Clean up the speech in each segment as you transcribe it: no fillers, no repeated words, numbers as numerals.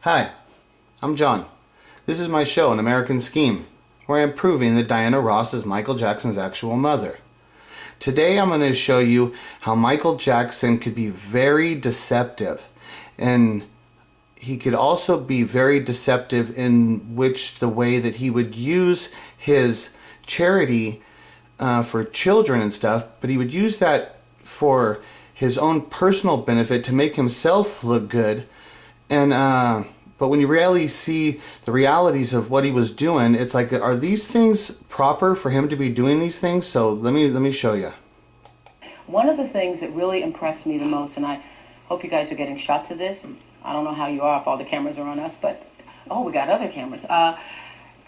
Hi, I'm John. This is my show, An American Scheme, where I'm proving that Diana Ross is Michael Jackson's actual mother. Today I'm going to show you how Michael Jackson could be very deceptive, and he could also be very deceptive in which the way that he would use his charity for children and stuff, but he would use that for his own personal benefit to make himself look good. And but when you really see the realities of what he was doing, it's like, are these things proper for him to be doing these things? So let me show you. One of the things that really impressed me the most, and I hope you guys are getting shot to this. I don't know how you are if all the cameras are on us, but oh, we got other cameras.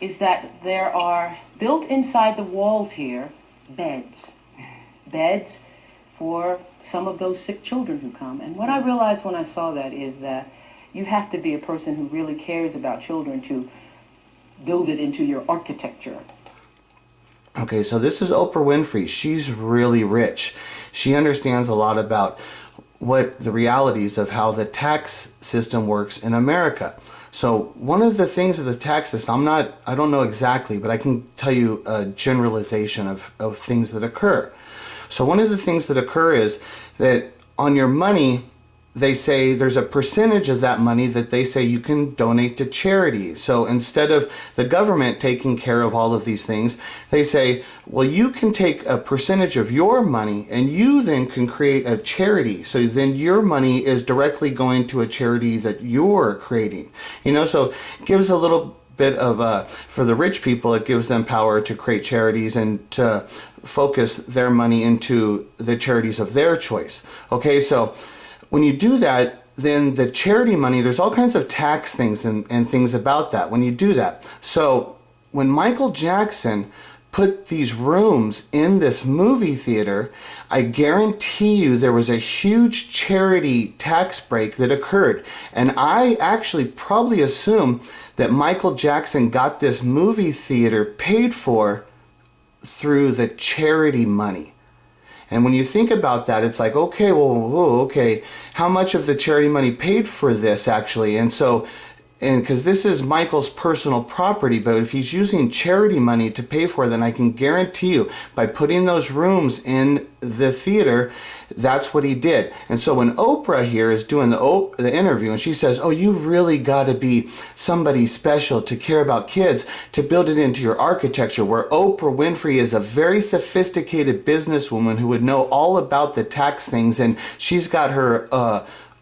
Is that there are built inside the walls here beds for some of those sick children who come. And what I realized when I saw that is that you have to be a person who really cares about children to build it into your architecture. Okay, so this is Oprah Winfrey. She's really rich. She understands a lot about what the realities of how the tax system works in America. So one of the things of the tax system, I don't know exactly, but I can tell you a generalization of things that occur. So one of the things that occur is that on your money, they say there's a percentage of that money that they say you can donate to charity. So instead of the government taking care of all of these things, they say, well, you can take a percentage of your money and you then can create a charity. So then your money is directly going to a charity that you're creating. So it gives a little bit of, for the rich people, it gives them power to create charities and to focus their money into the charities of their choice. Okay, so when you do that, then the charity money, there's all kinds of tax things and things about that when you do that. So when Michael Jackson put these rooms in this movie theater, I guarantee you there was a huge charity tax break that occurred. And I actually probably assume that Michael Jackson got this movie theater paid for through the charity money. And when you think about that, it's like, okay, okay, how much of the charity money paid for this actually? And because this is Michael's personal property, but if he's using charity money to pay for it, then I can guarantee you by putting those rooms in the theater, that's what he did. And so when Oprah here is doing the interview and she says, oh, you really got to be somebody special to care about kids, to build it into your architecture, where Oprah Winfrey is a very sophisticated businesswoman who would know all about the tax things, and she's got her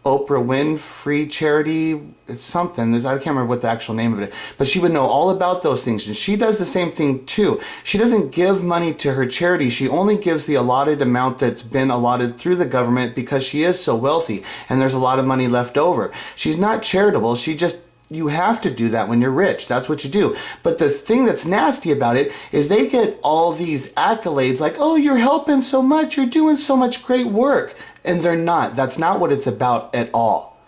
Oprah Winfrey charity, it's something, I can't remember what the actual name of it is, but she would know all about those things, and she does the same thing too. She doesn't give money to her charity, she only gives the allotted amount that's been allotted through the government because she is so wealthy, and there's a lot of money left over. She's not charitable, you have to do that when you're rich. That's what you do. But the thing that's nasty about it is they get all these accolades like, oh, you're helping so much, you're doing so much great work. And they're not. That's not what it's about at all.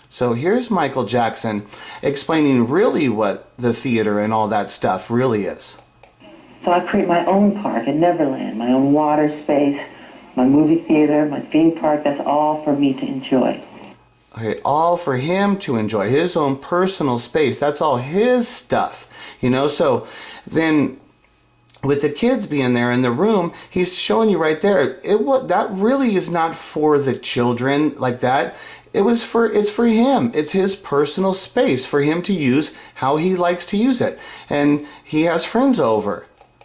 So here's Michael Jackson explaining really what the theater and all that stuff really is. So I create my own park in Neverland, my own water space, my movie theater, my theme park. That's all for me to enjoy. Okay, all for him to enjoy, his own personal space. That's all his stuff, So then with the kids being there in the room, he's showing you right there, that really is not for the children like that. It's for him. It's his personal space for him to use how he likes to use it. And he has friends over.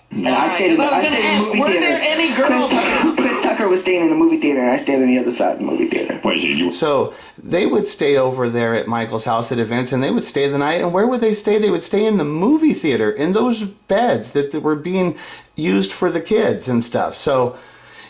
I stayed in the movie theater. Were there any girls? Chris Tucker was staying in the movie theater, and I stayed on the other side of the movie theater. So they would stay over there at Michael's house at events, and they would stay the night. And where would they stay? They would stay in the movie theater, in those beds that were being used for the kids and stuff. So,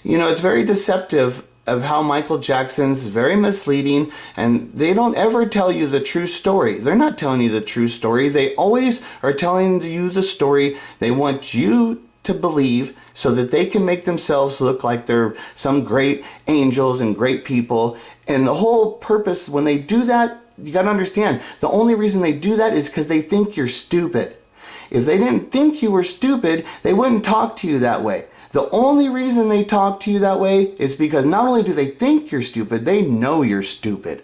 it's very deceptive of how Michael Jackson's very misleading, and they don't ever tell you the true story. They're not telling you the true story. They always are telling you the story they want you to believe so that they can make themselves look like they're some great angels and great people. And the whole purpose when they do that, you got to understand, the only reason they do that is because they think you're stupid. If they didn't think you were stupid, they wouldn't talk to you that way. The only reason they talk to you that way is because not only do they think you're stupid, they know you're stupid.